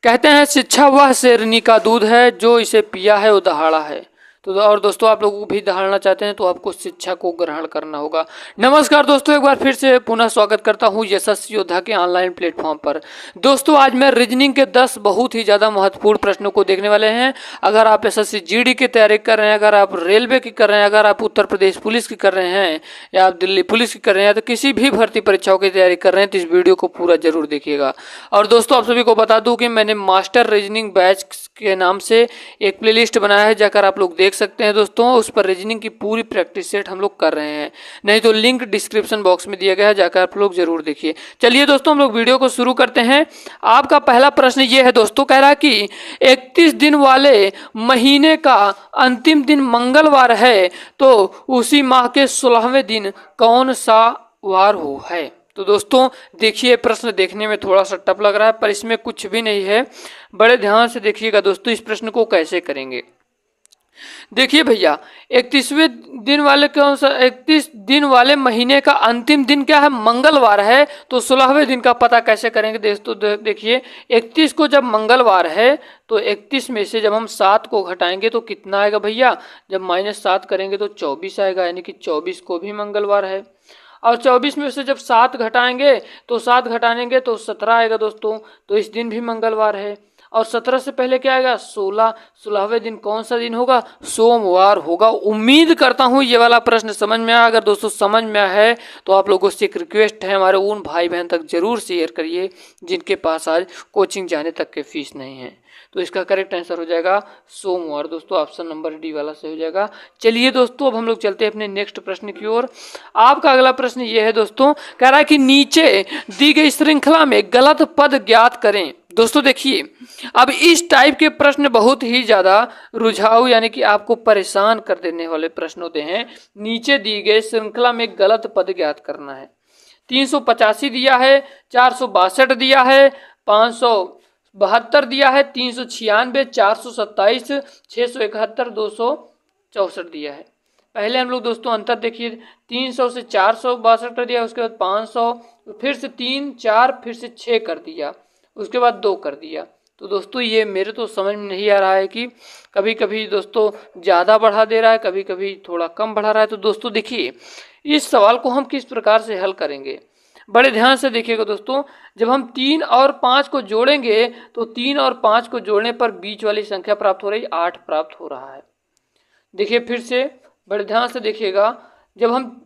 कहते हैं शिक्षा वह शेरनी का दूध है, जो इसे पिया है वो दहाड़ा है। तो और दोस्तों आप लोग भी दहाड़ना चाहते हैं तो आपको शिक्षा को ग्रहण करना होगा। नमस्कार दोस्तों, एक बार फिर से पुनः स्वागत करता हूं यशस्वी योद्धा के ऑनलाइन प्लेटफॉर्म पर। दोस्तों आज मैं रीजनिंग के 10 बहुत ही ज़्यादा महत्वपूर्ण प्रश्नों को देखने वाले हैं। अगर आप एसएससी जीडी की तैयारी कर रहे हैं, अगर आप रेलवे की कर रहे हैं, अगर आप उत्तर प्रदेश पुलिस की कर रहे हैं या आप दिल्ली पुलिस की कर रहे हैं, तो किसी भी भर्ती परीक्षाओं की तैयारी कर रहे हैं तो इस वीडियो को पूरा जरूर देखिएगा। और दोस्तों आप सभी को बता दूं कि मैंने मास्टर रीजनिंग बैच के नाम से एक प्लेलिस्ट बनाया है, जाकर आप लोग देख सकते हैं दोस्तों। उस पर रीजनिंग की पूरी प्रैक्टिस सेट हम लोग कर रहे हैं, नहीं तो लिंक डिस्क्रिप्शन बॉक्स में दिया गया है, जाकर आप लोग जरूर देखिए। चलिए दोस्तों हम लोग वीडियो को शुरू करते हैं। आपका पहला प्रश्न ये है दोस्तों, कह रहा है कि 31 दिन वाले महीने का अंतिम दिन मंगलवार है, तो उसी माह के 16वें दिन कौन सा वार हो है। तो दोस्तों देखिए, प्रश्न देखने में थोड़ा सा टफ लग रहा है पर इसमें कुछ भी नहीं है। बड़े ध्यान से देखिएगा दोस्तों, इस प्रश्न को कैसे करेंगे। देखिए भैया, 31वें दिन वाले कौन सा, 31 दिन वाले महीने का अंतिम दिन क्या है, मंगलवार है, तो 16वें दिन का पता कैसे करेंगे दोस्तों। देखिए 31 को जब मंगलवार है तो 31 में से जब हम 7 को घटाएंगे तो कितना आएगा भैया, जब -7 करेंगे तो 24 आएगा, यानी कि 24 को भी मंगलवार है। और 24 में से जब 7 घटाएंगे तो 7 घटाएंगे तो 17 आएगा दोस्तों, तो इस दिन भी मंगलवार है। और 17 से पहले क्या आएगा, 16, 16वें दिन कौन सा दिन होगा, सोमवार होगा। उम्मीद करता हूँ ये वाला प्रश्न समझ में आया। अगर दोस्तों समझ में आया है तो आप लोगों से एक रिक्वेस्ट है, हमारे उन भाई बहन तक जरूर शेयर करिए जिनके पास आज कोचिंग जाने तक के फीस नहीं है। तो इसका करेक्ट आंसर हो जाएगा सोमवार दोस्तों, ऑप्शन नंबर डी वाला सही हो जाएगा। चलिए दोस्तों अब हम लोग चलते हैं अपने नेक्स्ट प्रश्न की ओर। आपका अगला प्रश्न ये है दोस्तों, कह रहा है कि नीचे दी गई श्रृंखला में गलत पद ज्ञात करें। दोस्तों देखिए, अब इस टाइप के प्रश्न बहुत ही ज्यादा रुझाऊ यानी कि आपको परेशान कर देने वाले प्रश्न होते हैं। नीचे दी गई श्रृंखला में गलत पद ज्ञात करना है। 385 दिया है, 462 दिया है, 572 दिया है, 396, 427, 671, 264 दिया है। पहले हम लोग दोस्तों अंतर देखिए, 300 से 462 कर दिया, उसके बाद 500, फिर से 3, 4, फिर से 6 कर दिया, उसके बाद 2 कर दिया। तो दोस्तों ये मेरे तो समझ में नहीं आ रहा है कि कभी कभी दोस्तों ज़्यादा बढ़ा दे रहा है, कभी कभी थोड़ा कम बढ़ा रहा है। तो दोस्तों देखिए, इस सवाल को हम किस प्रकार से हल करेंगे, बड़े ध्यान से देखिएगा दोस्तों। जब हम 3 और 5 को जोड़ेंगे तो 3 और 5 को जोड़ने पर बीच वाली संख्या प्राप्त हो रही, 8 प्राप्त हो रहा है। देखिए फिर से बड़े ध्यान से देखिएगा, जब हम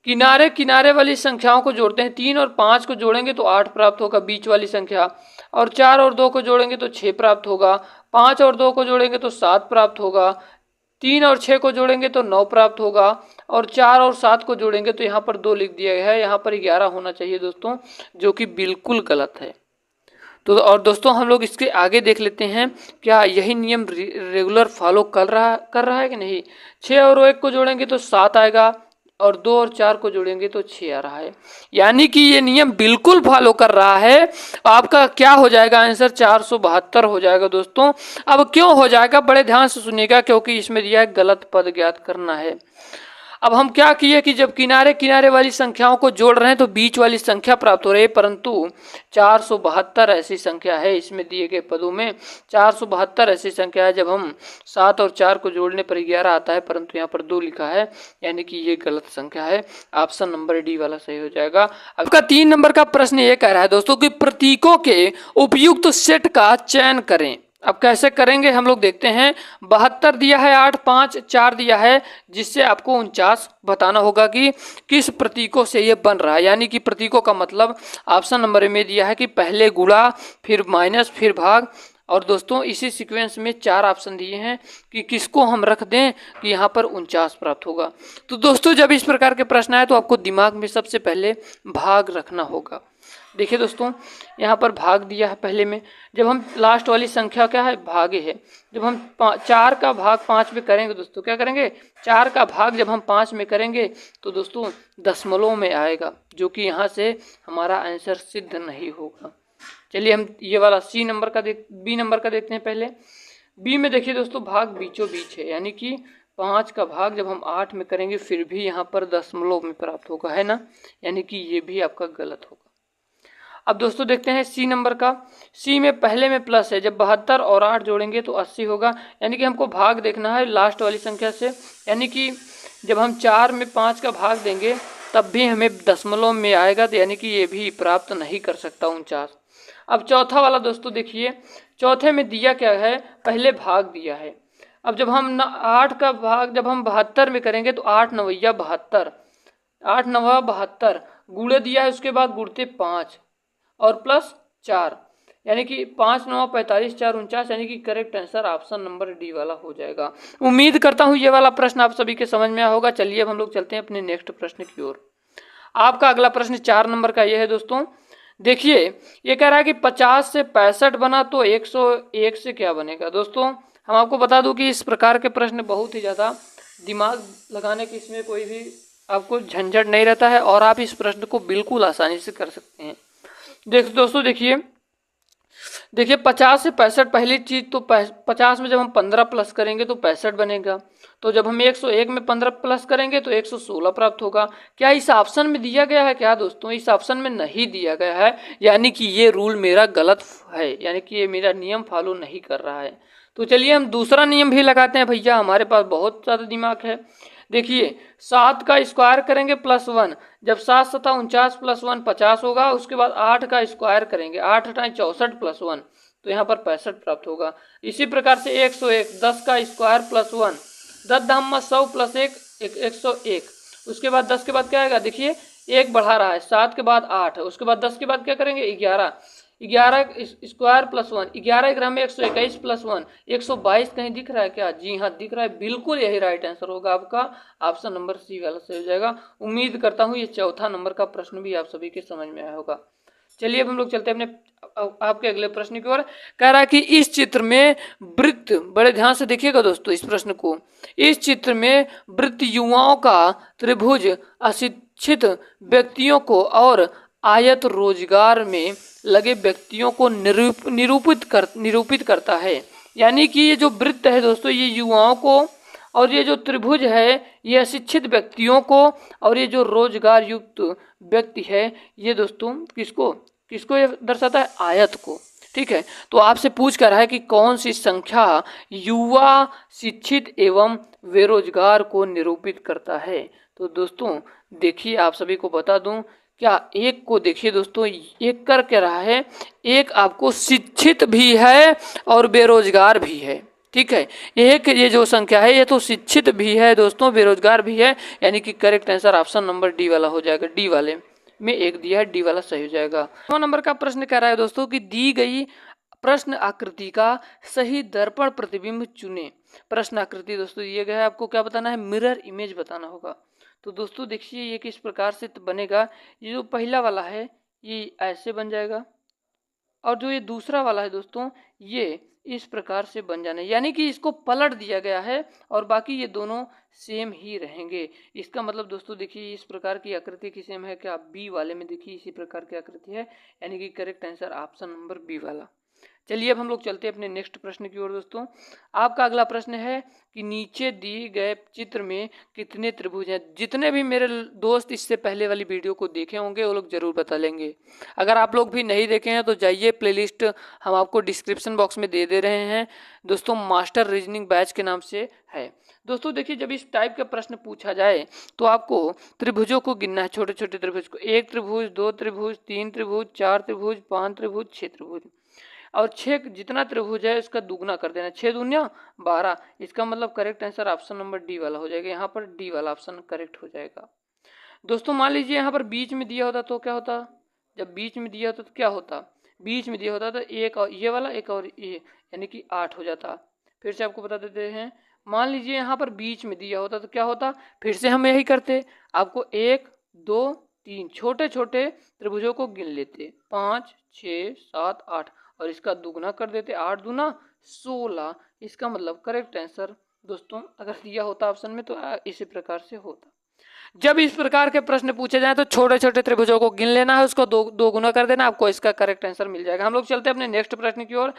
किनारे किनारे वाली संख्याओं को जोड़ते हैं, 3 और 5 को जोड़ेंगे तो 8 प्राप्त होगा बीच वाली संख्या, और 4 और 2 को जोड़ेंगे तो 6 प्राप्त होगा, 5 और 2 को जोड़ेंगे तो 7 प्राप्त होगा, 3 और 6 को जोड़ेंगे तो 9 प्राप्त होगा, और 4 और 7 को जोड़ेंगे तो यहाँ पर 2 लिख दिया गया है, यहाँ पर 11 होना चाहिए दोस्तों, जो कि बिल्कुल गलत है। तो और दोस्तों हम लोग इसके आगे देख लेते हैं, क्या यही नियम रेगुलर फॉलो कर रहा है कि नहीं। 6 और 1 को जोड़ेंगे तो 7 आएगा, और 2 और 4 को जोड़ेंगे तो 6 आ रहा है, यानी कि ये नियम बिल्कुल फॉलो कर रहा है। आपका क्या हो जाएगा आंसर, 472 हो जाएगा दोस्तों। अब क्यों हो जाएगा, बड़े ध्यान से सुनिएगा, क्योंकि इसमें दिया है गलत पद ज्ञात करना है। अब हम क्या किए कि जब किनारे किनारे वाली संख्याओं को जोड़ रहे हैं तो बीच वाली संख्या प्राप्त हो रही है, परंतु 472 ऐसी संख्या है इसमें दिए गए पदों में। 472 ऐसी संख्या है, जब हम 7 और 4 को जोड़ने पर 11 आता है, परंतु यहाँ पर 2 लिखा है, यानी कि ये गलत संख्या है। ऑप्शन नंबर डी वाला सही हो जाएगा। आपका 3 नंबर का प्रश्न ये कह रहा है दोस्तों कि प्रतीकों के उपयुक्त सेट का चयन करें। अब कैसे करेंगे हम लोग देखते हैं। 72 दिया है, 8, 5, 4 दिया है, जिससे आपको 49 बताना होगा कि किस प्रतीकों से ये बन रहा है। यानी कि प्रतीकों का मतलब ऑप्शन नंबर में दिया है कि पहले गुणा, फिर माइनस, फिर भाग, और दोस्तों इसी सीक्वेंस में 4 ऑप्शन दिए हैं कि किसको हम रख दें कि यहाँ पर 49 प्राप्त होगा। तो दोस्तों जब इस प्रकार के प्रश्न आए तो आपको दिमाग में सबसे पहले भाग रखना होगा। देखिए दोस्तों, यहाँ पर भाग दिया है पहले में, जब हम लास्ट वाली संख्या क्या है, भागे है, जब हम 4 का भाग 5 में करेंगे दोस्तों, क्या करेंगे, 4 का भाग जब हम 5 में करेंगे तो दोस्तों दशमलव में आएगा, जो कि यहाँ से हमारा आंसर सिद्ध नहीं होगा। चलिए हम ये वाला बी नंबर का देखते हैं। पहले बी में देखिए दोस्तों, भाग बीचों बीच है, यानी कि 5 का भाग जब हम 8 में करेंगे फिर भी यहाँ पर दशमलव में प्राप्त होगा, है ना, यानी कि ये भी आपका गलत होगा। अब दोस्तों देखते हैं सी नंबर का। सी में पहले में प्लस है, जब 72 और 8 जोड़ेंगे तो 80 होगा, यानी कि हमको भाग देखना है लास्ट वाली संख्या से, यानी कि जब हम 4 में 5 का भाग देंगे तब भी हमें दशमलव में आएगा, तो यानी कि ये भी प्राप्त नहीं कर सकता 49। अब चौथा वाला दोस्तों देखिए, चौथे में दिया क्या है, पहले भाग दिया है। अब जब हम 8 का भाग जब हम 72 में करेंगे तो 8 नवैया 72, 8 नवा 72, गुणे दिया है, उसके बाद गुणते 5 और प्लस 4, यानी कि 5 9 45 4 49, यानी कि correct answer option number D वाला हो जाएगा। उम्मीद करता हूँ ये वाला प्रश्न आप सभी के समझ में आया होगा। चलिए अब हम लोग चलते हैं अपने नेक्स्ट प्रश्न की ओर। आपका अगला प्रश्न 4 नंबर का ये है दोस्तों। देखिए ये कह रहा है कि 50 से 65 बना तो 101 से क्या बनेगा। दोस्तों हम आपको बता दूं कि इस प्रकार के प्रश्न बहुत ही ज़्यादा दिमाग लगाने की इसमें कोई भी आपको झंझट नहीं रहता है और आप इस प्रश्न को बिल्कुल आसानी से कर सकते हैं। दोस्तों देखिए 50 से 65, पहली चीज़ तो 50 में जब हम 15 प्लस करेंगे तो 65 बनेगा, तो जब हम 101 में 15 प्लस करेंगे तो 116 प्राप्त होगा। क्या इस ऑप्शन में दिया गया है क्या दोस्तों? इस ऑप्शन में नहीं दिया गया है, यानी कि ये रूल मेरा गलत है, यानी कि ये मेरा नियम फॉलो नहीं कर रहा है। तो चलिए हम दूसरा नियम भी लगाते हैं भैया, हमारे पास बहुत ज़्यादा दिमाग है। देखिए 7 का स्क्वायर करेंगे प्लस 1, जब 7 7 49 प्लस 1 50 होगा। उसके बाद 8 का स्क्वायर करेंगे, 8 8 64 प्लस 1, तो यहाँ पर 65 प्राप्त होगा। इसी प्रकार से 101, 10 का स्क्वायर प्लस 1, 10 धाम 100 प्लस 1 101। उसके बाद 10 के बाद क्या आएगा, देखिए 1 बढ़ा रहा है, 7 के बाद 8, उसके बाद 10 के बाद क्या करेंगे 11, 11 स्क्वायर प्लस 1, 11 ग्राम में 121 प्लस 1 122। कहीं दिख रहा है क्या? जी हाँ दिख रहा है, बिल्कुल यही राइट आंसर होगा आपका, ऑप्शन नंबर सी वाला सही हो जाएगा। उम्मीद करता हूँ ये चौथा नंबर का प्रश्न भी आप सभी के समझ में आया होगा। चलिए अब हम लोग चलते हैं अपने आपके अगले प्रश्न की ओर। कह रहा है कि इस चित्र में वृत्त, बड़े ध्यान से देखिएगा दोस्तों इस प्रश्न को, इस चित्र में वृत्त युवाओं का त्रिभुज अशिक्षित व्यक्तियों को और आयत रोजगार में लगे व्यक्तियों को निरूपित करता है। यानी कि ये जो वृत्त है दोस्तों, ये युवाओं को, और ये जो त्रिभुज है ये अशिक्षित व्यक्तियों को, और ये जो रोजगार युक्त व्यक्ति है ये दोस्तों किसको ये दर्शाता है? आयत को। ठीक है, तो आपसे पूछ कर रहा है कि कौन सी संख्या युवा, शिक्षित एवं बेरोजगार को निरूपित करता है। तो दोस्तों देखिए आप सभी को बता दूं, क्या एक को देखिए दोस्तों, एक कर क्या रहा है, एक आपको शिक्षित भी है और बेरोजगार भी है। ठीक है, एक ये जो संख्या है ये तो शिक्षित भी है दोस्तों, बेरोजगार भी है, यानी कि correct answer option number D वाला हो जाएगा। डी वाले में एक दिया है, डी वाला सही हो जाएगा। 9 नंबर का प्रश्न कह रहा है दोस्तों कि दी गई प्रश्न आकृति का सही दर्पण प्रतिबिंब चुने। प्रश्न आकृति दोस्तों दिए गए है, आपको क्या बताना है? मिरर इमेज बताना होगा। तो दोस्तों देखिए ये किस प्रकार से बनेगा। ये जो पहला वाला है ये ऐसे बन जाएगा, और जो ये दूसरा वाला है दोस्तों ये इस प्रकार से बन जाना है, यानी कि इसको पलट दिया गया है और बाकी ये दोनों सेम ही रहेंगे। इसका मतलब दोस्तों देखिए इस प्रकार की आकृति की सेम है क्या? बी वाले में देखिए इसी प्रकार की आकृति है, यानी कि correct answer option number B वाला। चलिए अब हम लोग चलते हैं अपने नेक्स्ट प्रश्न की ओर। दोस्तों आपका अगला प्रश्न है कि नीचे दिए गए चित्र में कितने त्रिभुज हैं। जितने भी मेरे दोस्त इससे पहले वाली वीडियो को देखे होंगे वो लोग जरूर बता लेंगे। अगर आप लोग भी नहीं देखे हैं तो जाइए, प्लेलिस्ट हम आपको डिस्क्रिप्शन बॉक्स में दे रहे हैं दोस्तों, मास्टर रीजनिंग बैच के नाम से है। दोस्तों देखिए जब इस टाइप का प्रश्न पूछा जाए तो आपको त्रिभुजों को गिनना है, छोटे छोटे त्रिभुज को, 1 त्रिभुज, 2 त्रिभुज, 3 त्रिभुज, 4 त्रिभुज, 5 त्रिभुज, 6 त्रिभुज, और 6 जितना त्रिभुज है इसका दुगना कर देना, 6 दूना 12। इसका मतलब correct answer option number D वाला हो जाएगा। यहाँ पर डी वाला ऑप्शन करेक्ट हो जाएगा। दोस्तों मान लीजिए यहाँ पर बीच में दिया होता तो क्या होता? जब बीच में दिया होता तो क्या होता? बीच में दिया होता तो एक और ये वाला, एक और ये, यानी कि 8 हो जाता। फिर से आपको बता देते हैं, मान लीजिए यहाँ पर बीच में दिया होता तो क्या होता? फिर से हम यही करते, आपको 1 2 3 छोटे छोटे त्रिभुजों को गिन लेते, 5 6 7 8, और इसका दुगना कर देते, 8 दूना 16। इसका मतलब करेक्ट आंसर दोस्तों अगर दिया होता ऑप्शन में तो इसी प्रकार से होता। जब इस प्रकार के प्रश्न पूछे जाए तो छोटे छोटे त्रिभुजों को गिन लेना है, उसको दो गुना कर देना, आपको इसका करेक्ट आंसर मिल जाएगा। हम लोग चलते हैं अपने नेक्स्ट प्रश्न की ओर।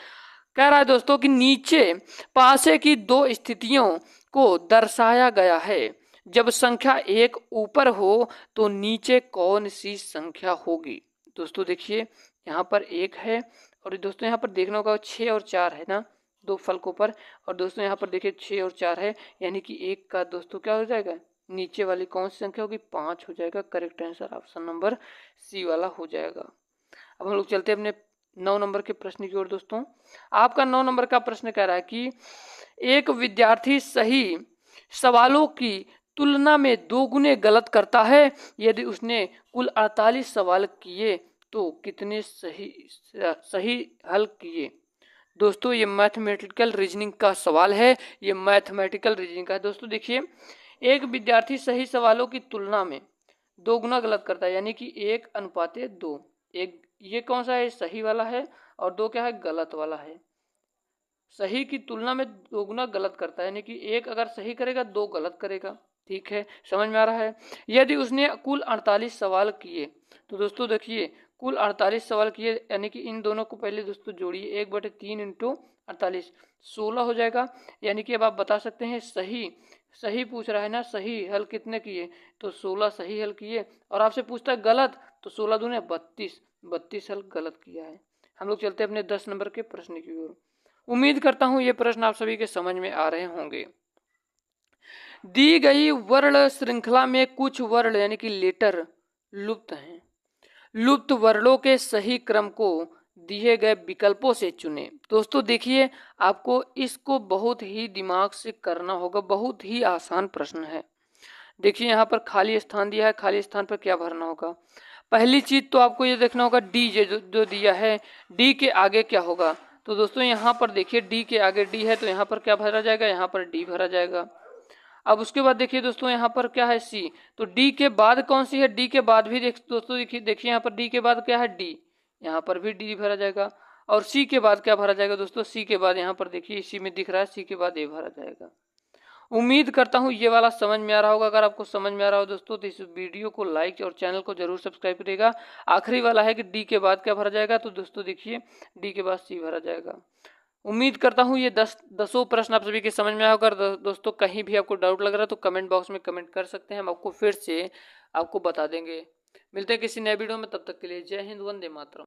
कह रहा है दोस्तों कि नीचे पासे की 2 स्थितियों को दर्शाया गया है। जब संख्या 1 ऊपर हो तो नीचे कौन सी संख्या होगी? दोस्तों देखिए यहाँ पर 1 है और दोस्तों यहाँ पर देखना होगा 6 और 4 है ना, 2 फलकों पर। और दोस्तों यहाँ पर देखिए 6 और 4 है, यानी कि 1 का दोस्तों क्या हो जाएगा, नीचे वाली कौन सी संख्या होगी, 5 हो जाएगा। Correct answer option number C वाला हो जाएगा। अब हम लोग चलते हैं अपने 9 नंबर के प्रश्न की ओर। दोस्तों आपका 9 नंबर का प्रश्न कह रहा है कि एक विद्यार्थी सही सवालों की तुलना में 2 गुने गलत करता है। यदि उसने कुल 48 सवाल किए तो कितने सही हल किए। दोस्तों ये मैथमेटिकल रीजनिंग का सवाल है, ये मैथमेटिकल रीजनिंग का है। दोस्तों देखिए, एक विद्यार्थी सही सवालों की तुलना में 2 गुना गलत करता है, यानी कि 1:2। एक ये कौन सा है, सही वाला है, और 2 क्या है, गलत वाला है। सही की तुलना में 2 गुना गलत करता है, यानी कि 1 अगर सही करेगा 2 गलत करेगा। ठीक है, समझ में आ रहा है। यदि उसने कुल 48 सवाल किए, तो दोस्तों देखिए कुल 48 सवाल किए, यानी कि इन दोनों को पहले दोस्तों जोड़िए, 1/3 इंटू 48 16 हो जाएगा। यानी कि अब आप बता सकते हैं सही पूछ रहा है ना, सही हल कितने किए, तो 16 सही हल किए। और आपसे पूछता है गलत, तो 16 दूने 32 हल गलत किया है। हम लोग चलते हैं अपने 10 नंबर के प्रश्न की ओर। उम्मीद करता हूं ये प्रश्न आप सभी के समझ में आ रहे होंगे। दी गई वर्ण श्रृंखला में कुछ वर्ण यानी कि लेटर लुप्त हैं। लुप्त वर्णों के सही क्रम को दिए गए विकल्पों से चुनें। दोस्तों देखिए, आपको इसको बहुत ही दिमाग से करना होगा, बहुत ही आसान प्रश्न है। देखिए यहाँ पर खाली स्थान दिया है, खाली स्थान पर क्या भरना होगा। पहली चीज तो आपको ये देखना होगा डी जो दिया है, डी के आगे क्या होगा। तो दोस्तों यहाँ पर देखिए डी के आगे डी है, तो यहाँ पर क्या भरा जाएगा, यहाँ पर डी भरा जाएगा। अब उसके बाद देखिए दोस्तों यहाँ पर क्या है, सी, तो डी के बाद कौन सी है, डी के बाद भी दोस्तों देखिए यहाँ पर डी के बाद क्या है, डी, यहाँ पर भी डी भरा जाएगा। और सी के बाद क्या भरा जाएगा दोस्तों, सी के बाद यहाँ पर देखिए इसी में दिख रहा है, सी के बाद ए भरा जाएगा। उम्मीद करता हूँ ये वाला समझ में आ रहा होगा। अगर आपको समझ में आ रहा हो दोस्तों तो इस वीडियो को लाइक और चैनल को जरूर सब्सक्राइब करिएगा। आखिरी वाला है कि डी के बाद क्या भरा जाएगा, तो दोस्तों देखिए डी के बाद सी भरा जाएगा। उम्मीद करता हूँ ये 10 प्रश्न आप सभी के समझ में आया होगा। दोस्तों कहीं भी आपको डाउट लग रहा है तो कमेंट बॉक्स में कमेंट कर सकते हैं, हम आपको फिर से आपको बता देंगे। मिलते हैं किसी नए वीडियो में, तब तक के लिए जय हिंद, वंदे मातरम।